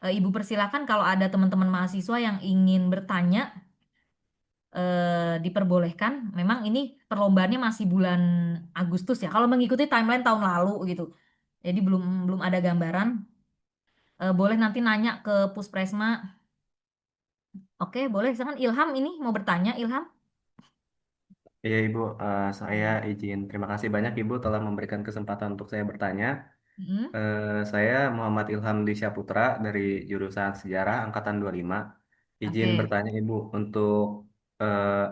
Ibu persilakan kalau ada teman-teman mahasiswa yang ingin bertanya, diperbolehkan. Memang ini perlombaannya masih bulan Agustus ya. Kalau mengikuti timeline tahun lalu gitu. Jadi belum belum ada gambaran. Boleh nanti nanya ke Puspresma. Oke, boleh. Silakan Ilham ini mau bertanya, Ilham. Iya Ibu, saya izin. Terima kasih banyak Ibu telah memberikan kesempatan untuk saya bertanya. Mm, Saya Muhammad Ilham Disya Putra dari jurusan Sejarah Angkatan 25. Izin Oke. bertanya Ibu, untuk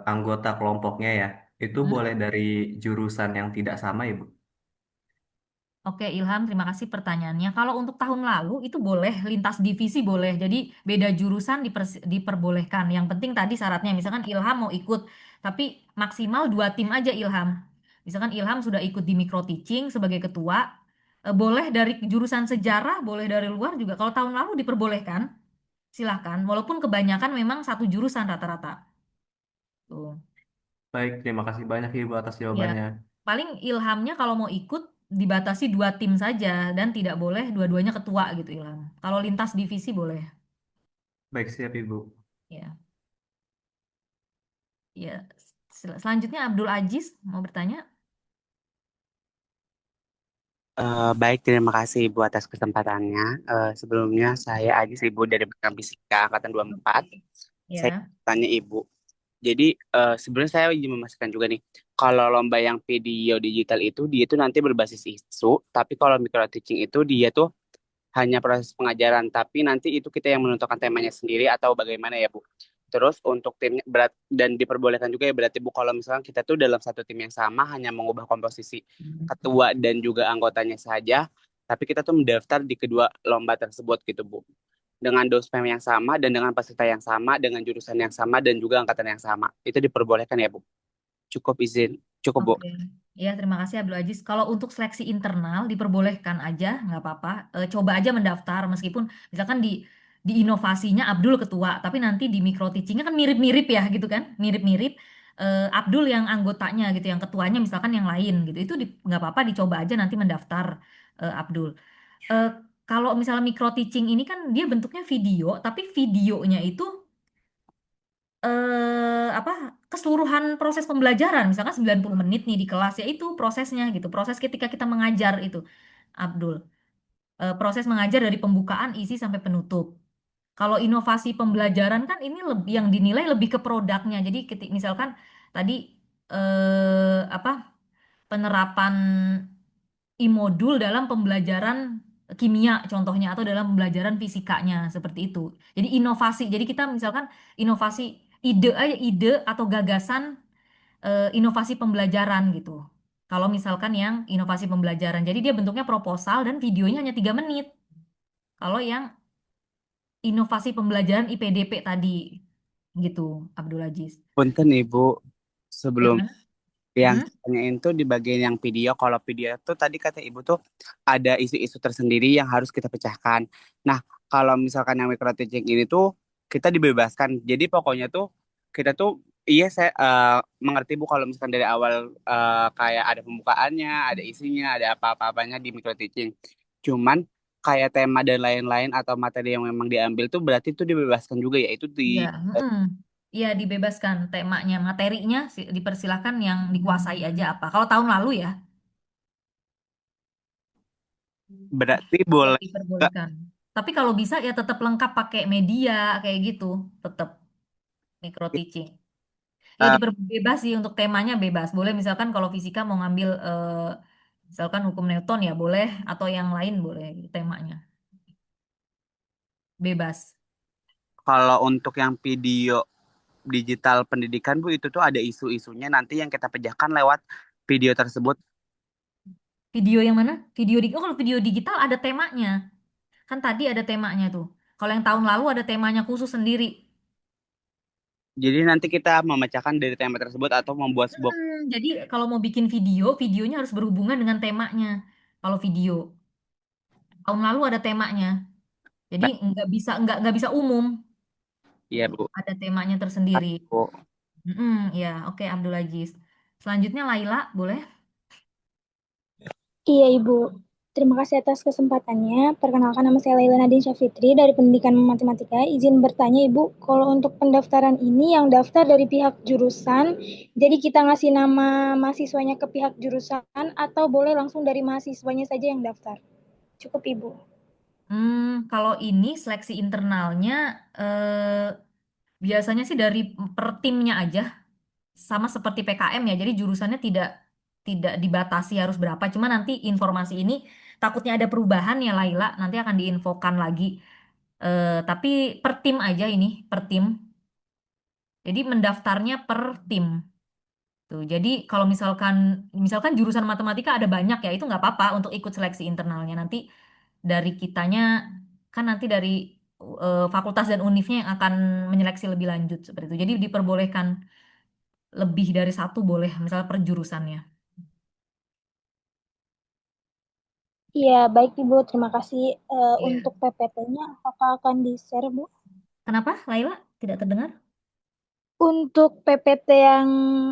anggota kelompoknya ya, itu Mm. boleh dari jurusan yang tidak sama Ibu? Oke, Ilham, terima kasih pertanyaannya. Kalau untuk tahun lalu itu boleh, lintas divisi boleh. Jadi beda jurusan diperbolehkan. Yang penting tadi syaratnya, misalkan Ilham mau ikut, tapi maksimal 2 tim aja Ilham. Misalkan Ilham sudah ikut di micro teaching sebagai ketua, boleh dari jurusan sejarah, boleh dari luar juga. Kalau tahun lalu diperbolehkan, silahkan. Walaupun kebanyakan memang satu jurusan rata-rata. Tuh. Baik, terima kasih banyak Ibu atas Ya, jawabannya. paling ilhamnya kalau mau ikut dibatasi 2 tim saja dan tidak boleh dua-duanya ketua gitu Ilham. Kalau lintas divisi boleh. Baik, siap Ibu. Ya, ya. Selanjutnya Abdul Aziz mau bertanya. Baik, terima kasih Ibu atas kesempatannya. Sebelumnya saya Ajis Ibu dari Bidang Fisika Angkatan 24. Saya Ya. tanya Ibu. Jadi sebenarnya saya ingin memastikan juga nih, kalau lomba yang video digital itu dia tuh nanti berbasis isu, tapi kalau micro teaching itu dia tuh hanya proses pengajaran, tapi nanti itu kita yang menentukan temanya sendiri atau bagaimana ya Bu? Terus untuk timnya berat dan diperbolehkan juga ya berarti Bu kalau misalnya kita tuh dalam satu tim yang sama hanya mengubah komposisi ketua dan juga anggotanya saja, tapi kita tuh mendaftar di kedua lomba tersebut gitu Bu. Dengan dospem yang sama dan dengan peserta yang sama, dengan jurusan yang sama dan juga angkatan yang sama. Itu diperbolehkan ya Bu? Cukup izin, cukup Bu. Oke. Ya, terima kasih Abdul Aziz. Kalau untuk seleksi internal diperbolehkan aja, nggak apa-apa. Coba aja mendaftar meskipun misalkan di inovasinya Abdul ketua, tapi nanti di micro teachingnya kan mirip-mirip ya gitu kan, mirip-mirip. Abdul yang anggotanya gitu, yang ketuanya misalkan yang lain gitu. Itu nggak apa-apa, dicoba aja nanti mendaftar Abdul. Eh, Kalau misalnya micro teaching ini kan dia bentuknya video, tapi videonya itu apa keseluruhan proses pembelajaran misalkan 90 menit nih di kelas ya itu prosesnya gitu proses ketika kita mengajar itu Abdul. Proses mengajar dari pembukaan isi sampai penutup. Kalau inovasi pembelajaran kan ini lebih yang dinilai lebih ke produknya jadi misalkan tadi apa penerapan modul dalam pembelajaran kimia contohnya atau dalam pembelajaran fisikanya seperti itu. Jadi inovasi. Jadi kita misalkan inovasi ide aja ide atau gagasan inovasi pembelajaran gitu. Kalau misalkan yang inovasi pembelajaran. Jadi dia bentuknya proposal dan videonya hanya 3 menit. Kalau yang inovasi pembelajaran IPDP tadi gitu, Abdul Aziz. Punten Ibu, sebelum Gimana? yang Hmm? saya tanyain tuh di bagian yang video, kalau video tuh tadi kata ibu tuh ada isu-isu tersendiri yang harus kita pecahkan. Nah, kalau misalkan yang micro teaching ini tuh kita dibebaskan. Jadi pokoknya tuh kita tuh iya saya mengerti Bu kalau misalkan dari awal kayak ada pembukaannya, ada isinya, ada apa-apanya di micro teaching. Cuman kayak tema dan lain-lain atau materi yang memang diambil tuh berarti tuh dibebaskan juga ya itu di Iya, iya dibebaskan temanya, materinya dipersilahkan yang dikuasai aja apa. Kalau tahun lalu ya, berarti ya boleh. diperbolehkan. Tapi kalau bisa ya tetap lengkap pakai media kayak gitu, tetap micro teaching. Ya eh, bebas sih untuk temanya bebas. Boleh misalkan kalau fisika mau ngambil misalkan hukum Newton ya boleh atau yang lain boleh gitu, temanya. Bebas. Kalau untuk yang video digital pendidikan Bu itu tuh ada isu-isunya nanti yang kita pecahkan lewat video tersebut. Video yang mana? Oh kalau video digital ada temanya. Kan tadi ada temanya tuh. Kalau yang tahun lalu ada temanya khusus sendiri. Jadi nanti kita memecahkan dari tema tersebut atau membuat sebuah Jadi kalau mau bikin video, videonya harus berhubungan dengan temanya. Kalau video tahun lalu ada temanya, jadi baik nggak bisa umum. ya Gitu. Bu. Ada temanya tersendiri. Bu. Ya, oke Abdul Aziz. Selanjutnya Laila, boleh? Iya, Ibu. Terima kasih atas kesempatannya. Perkenalkan nama saya Laila Nadine Syafitri dari Pendidikan Matematika. Izin bertanya Ibu, kalau untuk pendaftaran ini yang daftar dari pihak jurusan, jadi kita ngasih nama mahasiswanya ke pihak jurusan atau boleh langsung dari mahasiswanya saja yang daftar? Cukup Ibu. Kalau ini seleksi internalnya biasanya sih dari per timnya aja, sama seperti PKM ya. Jadi jurusannya tidak dibatasi harus berapa. Cuma nanti informasi ini takutnya ada perubahan ya Laila, nanti akan diinfokan lagi. Tapi per tim aja ini, per tim. Jadi mendaftarnya per tim. Tuh, jadi kalau misalkan jurusan matematika ada banyak ya, itu nggak apa-apa untuk ikut seleksi internalnya. Nanti dari kitanya kan nanti dari fakultas dan univnya yang akan menyeleksi lebih lanjut seperti itu. Jadi diperbolehkan lebih dari satu boleh, misalnya per jurusannya. Iya, baik Ibu. Terima kasih. Iya. Untuk PPT-nya apakah akan di-share, Bu? Kenapa, Laila? Tidak terdengar? Untuk PPT yang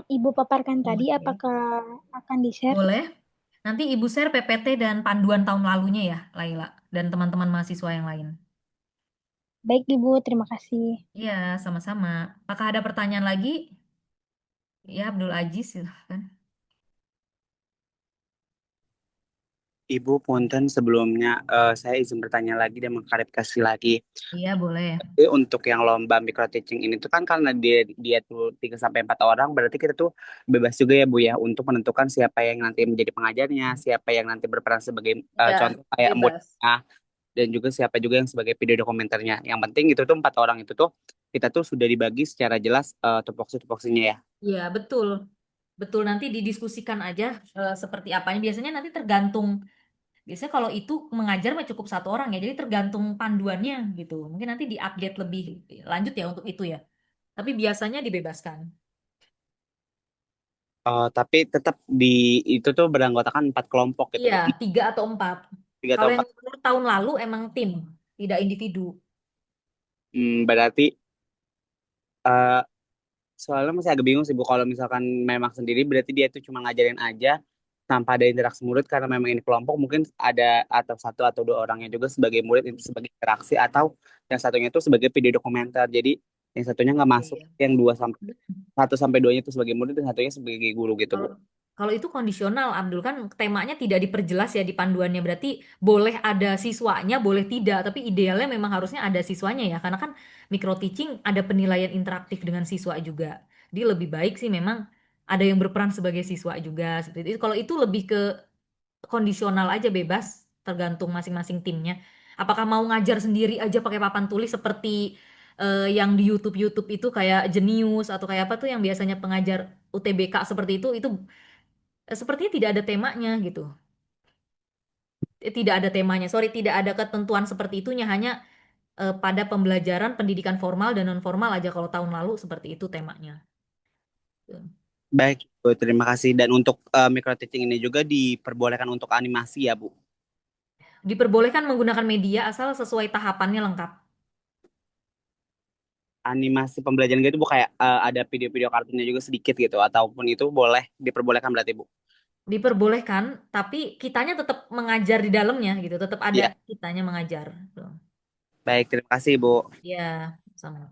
Ibu paparkan tadi, Oke. apakah akan di-share? Boleh. Nanti Ibu share PPT dan panduan tahun lalunya ya, Laila, dan teman-teman mahasiswa yang lain. Baik Ibu, terima kasih. Iya, sama-sama. Apakah ada pertanyaan lagi? Ya, Abdul Aziz, silahkan. Ibu punten sebelumnya saya izin bertanya lagi dan mengklarifikasi lagi. Iya, boleh. Jadi untuk yang lomba micro teaching ini tuh kan karena dia dia tuh 3 sampai 4 orang, berarti kita tuh bebas juga ya Bu ya untuk menentukan siapa yang nanti menjadi pengajarnya, siapa yang nanti berperan sebagai Iya, contoh kayak bebas. muridnya, dan juga siapa juga yang sebagai video dokumenternya. Yang penting itu tuh 4 orang itu tuh kita tuh sudah dibagi secara jelas tupoksi-tupoksinya ya. Iya, betul. Betul, nanti didiskusikan aja seperti apanya. Biasanya nanti tergantung. Biasanya kalau itu mengajar mah cukup satu orang ya. Jadi tergantung panduannya gitu. Mungkin nanti diupdate lebih lanjut ya untuk itu ya. Tapi biasanya dibebaskan. Tapi tetap di itu tuh beranggotakan 4 kelompok gitu Iya, Bu. 3 atau 4. Tiga atau Kalau yang empat. tahun lalu emang tim, tidak individu. Berarti eh, soalnya masih agak bingung sih Bu kalau misalkan memang sendiri berarti dia itu cuma ngajarin aja tanpa ada interaksi murid karena memang ini kelompok mungkin ada atau satu atau 2 orangnya juga sebagai murid itu sebagai interaksi atau yang satunya itu sebagai video dokumenter. Jadi yang satunya nggak masuk, Iya. yang 1 sampai 2-nya itu sebagai murid dan satunya sebagai guru gitu Bu. Kalau kalau itu kondisional, Abdul kan temanya tidak diperjelas ya di panduannya. Berarti boleh ada siswanya, boleh tidak. Tapi idealnya memang harusnya ada siswanya ya. Karena kan micro teaching ada penilaian interaktif dengan siswa juga. Jadi lebih baik sih memang ada yang berperan sebagai siswa juga seperti itu. Kalau itu lebih ke kondisional aja bebas, tergantung masing-masing timnya. Apakah mau ngajar sendiri aja pakai papan tulis seperti yang di YouTube itu kayak Jenius atau kayak apa tuh yang biasanya pengajar UTBK seperti itu sepertinya tidak ada temanya gitu. Tidak ada temanya, sorry, tidak ada ketentuan seperti itunya, hanya pada pembelajaran pendidikan formal dan non formal aja kalau tahun lalu seperti itu temanya. Baik, Bu, terima kasih. Dan untuk micro teaching ini juga diperbolehkan untuk animasi ya Bu. Diperbolehkan menggunakan media asal sesuai tahapannya lengkap. Animasi pembelajaran gitu Bu kayak ada video-video kartunnya juga sedikit gitu ataupun itu boleh diperbolehkan berarti Bu. Diperbolehkan, tapi kitanya tetap mengajar di dalamnya gitu, tetap ada Iya, kitanya mengajar. Tuh. baik terima kasih Bu. Ya, sama.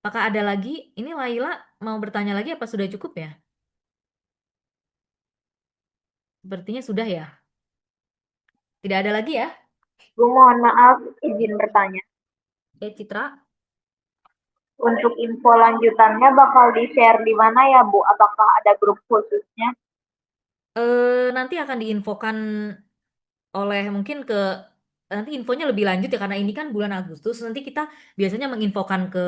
Apakah ada lagi? Ini Laila mau bertanya lagi apa sudah cukup ya? Sepertinya sudah ya. Tidak ada lagi ya? Bu, mohon maaf, izin bertanya. Citra. Untuk info lanjutannya bakal di-share di mana ya, Bu? Apakah ada grup khususnya? Nanti akan diinfokan oleh mungkin ke nanti infonya lebih lanjut ya karena ini kan bulan Agustus. Nanti kita biasanya menginfokan ke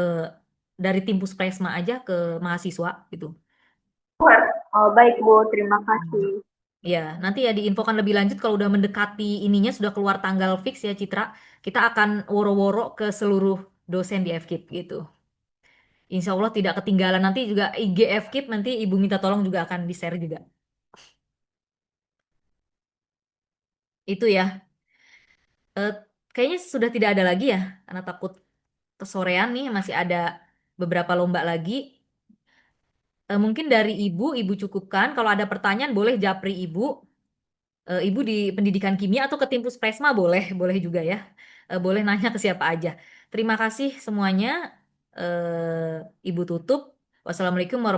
dari tim Puspresma aja ke mahasiswa gitu. Oh, baik, Bu. Terima Hmm. kasih. Ya, nanti ya diinfokan lebih lanjut kalau udah mendekati ininya sudah keluar tanggal fix ya Citra. Kita akan woro-woro ke seluruh dosen di FKIP gitu. Insya Allah tidak ketinggalan nanti juga IG FKIP nanti Ibu minta tolong juga akan di-share juga. Itu ya. Eh, Kayaknya sudah tidak ada lagi ya karena takut kesorean nih masih ada beberapa lomba lagi. Mungkin dari Ibu cukupkan. Kalau ada pertanyaan boleh japri Ibu. Ibu di pendidikan kimia atau ke Timpus Presma boleh, boleh juga ya. Boleh nanya ke siapa aja. Terima kasih semuanya. Ibu tutup. Wassalamualaikum warahmatullahi